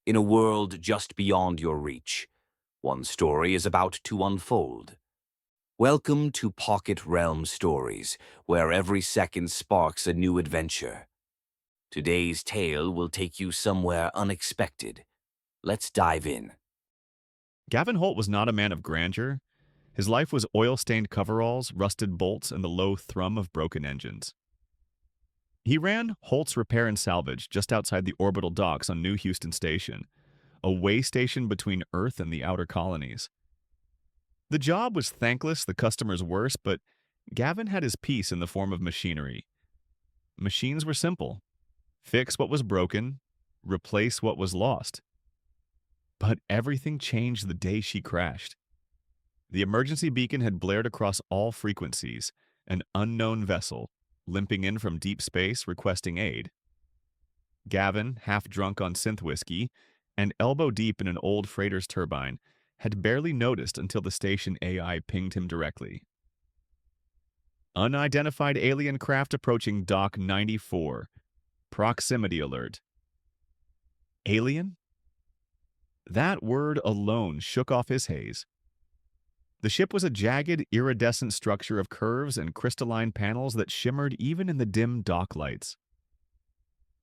in a world just beyond your reach. One story is about to unfold. Welcome to Pocket Realm Stories, where every second sparks a new adventure. Today's tale will take you somewhere unexpected. Let's dive in. Gavin Holt was not a man of grandeur. His life was oil-stained coveralls, rusted bolts, and the low thrum of broken engines. He ran Holt's Repair and Salvage just outside the orbital docks on New Houston Station, a way station between Earth and the outer colonies. The job was thankless, the customers worse, but Gavin had his peace in the form of machinery. Machines were simple. Fix what was broken, replace what was lost. But everything changed the day she crashed. The emergency beacon had blared across all frequencies, an unknown vessel, limping in from deep space requesting aid. Gavin, half drunk on synth whiskey, and elbow deep in an old freighter's turbine, had barely noticed until the station AI pinged him directly. Unidentified alien craft approaching Dock 94. Proximity alert. Alien? That word alone shook off his haze. The ship was a jagged, iridescent structure of curves and crystalline panels that shimmered even in the dim dock lights.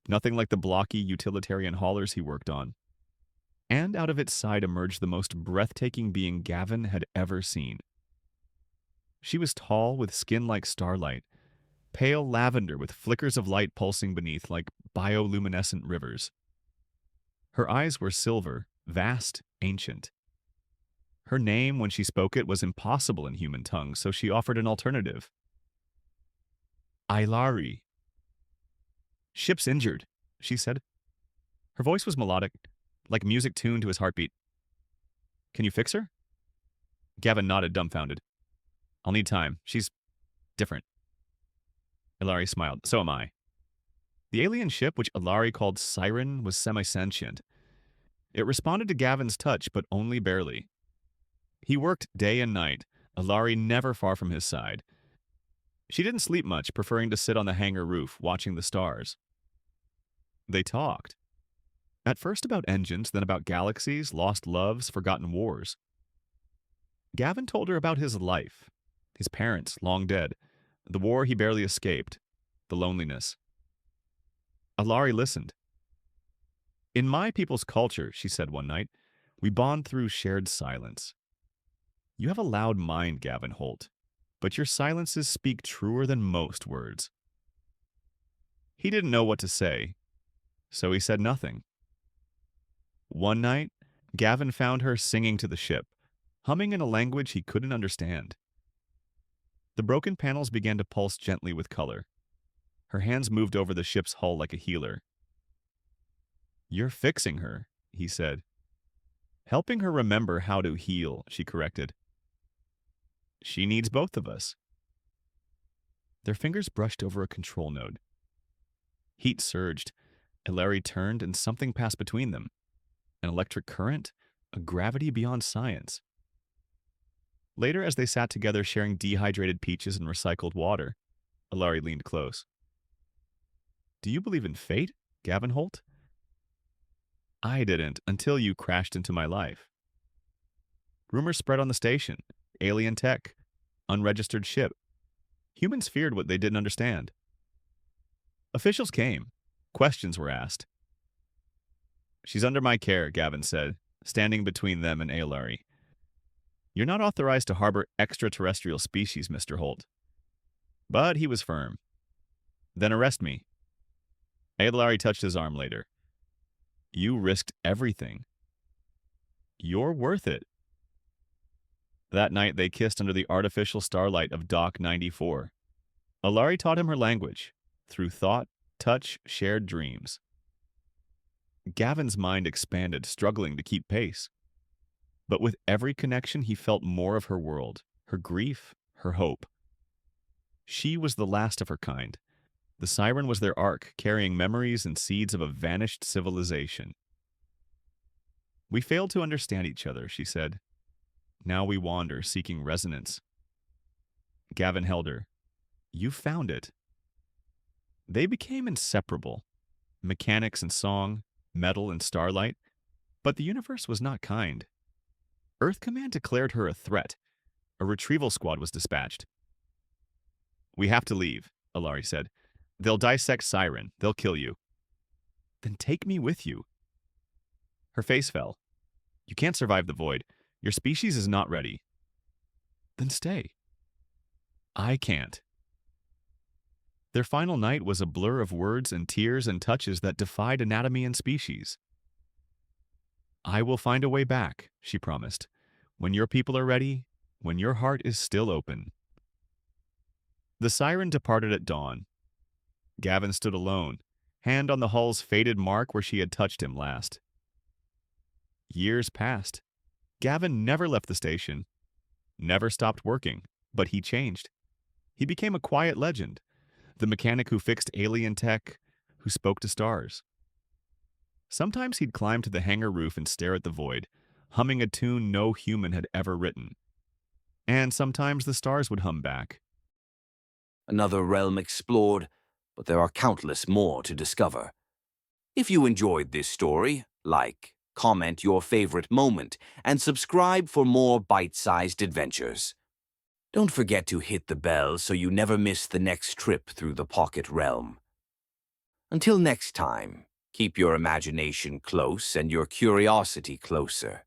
Nothing like the blocky utilitarian haulers he worked on. And out of its side emerged the most breathtaking being Gavin had ever seen. She was tall with skin like starlight, pale lavender with flickers of light pulsing beneath like bioluminescent rivers. Her eyes were silver, vast, ancient. Her name, when she spoke it, was impossible in human tongue, so she offered an alternative. Ailari. Ship's injured, she said. Her voice was melodic, like music tuned to his heartbeat. Can you fix her? Gavin nodded, dumbfounded. I'll need time. She's different. Ilari smiled. So am I. The alien ship, which Ilari called Siren, was semi-sentient. It responded to Gavin's touch, but only barely. He worked day and night, Ilari never far from his side. She didn't sleep much, preferring to sit on the hangar roof, watching the stars. They talked. At first about engines, then about galaxies, lost loves, forgotten wars. Gavin told her about his life, his parents, long dead, the war he barely escaped, the loneliness. Ilari listened. In my people's culture, she said one night, we bond through shared silence. You have a loud mind, Gavin Holt, but your silences speak truer than most words. He didn't know what to say, so he said nothing. One night, Gavin found her singing to the ship, humming in a language he couldn't understand. The broken panels began to pulse gently with color. Her hands moved over the ship's hull like a healer. You're fixing her, he said. Helping her remember how to heal, she corrected. She needs both of us. Their fingers brushed over a control node. Heat surged. Ilari turned and something passed between them. An electric current, a gravity beyond science. Later, as they sat together sharing dehydrated peaches and recycled water, Ilari leaned close. Do you believe in fate, Gavin Holt? I didn't until you crashed into my life. Rumors spread on the station. Alien tech. Unregistered ship. Humans feared what they didn't understand. Officials came. Questions were asked. She's under my care, Gavin said, standing between them and Ailari. You're not authorized to harbor extraterrestrial species, Mr. Holt. But he was firm. Then arrest me. Ailari touched his arm later. You risked everything. You're worth it. That night they kissed under the artificial starlight of Dock 94. Ilari taught him her language, through thought, touch, shared dreams. Gavin's mind expanded, struggling to keep pace. But with every connection he felt more of her world, her grief, her hope. She was the last of her kind. The siren was their ark, carrying memories and seeds of a vanished civilization. We failed to understand each other, she said. Now we wander, seeking resonance. Gavin held her. You found it. They became inseparable. Mechanics and song, metal and starlight. But the universe was not kind. Earth Command declared her a threat. A retrieval squad was dispatched. We have to leave, Alari said. They'll dissect Siren. They'll kill you. Then take me with you. Her face fell. You can't survive the void. Your species is not ready. Then stay. I can't. Their final night was a blur of words and tears and touches that defied anatomy and species. I will find a way back, she promised. When your people are ready, when your heart is still open. The siren departed at dawn. Gavin stood alone, hand on the hull's faded mark where she had touched him last. Years passed. Gavin never left the station, never stopped working, but he changed. He became a quiet legend, the mechanic who fixed alien tech, who spoke to stars. Sometimes he'd climb to the hangar roof and stare at the void, humming a tune no human had ever written. And sometimes the stars would hum back. Another realm explored, but there are countless more to discover. If you enjoyed this story, like, comment your favorite moment, and subscribe for more bite-sized adventures. Don't forget to hit the bell so you never miss the next trip through the Pocket Realm. Until next time, keep your imagination close and your curiosity closer.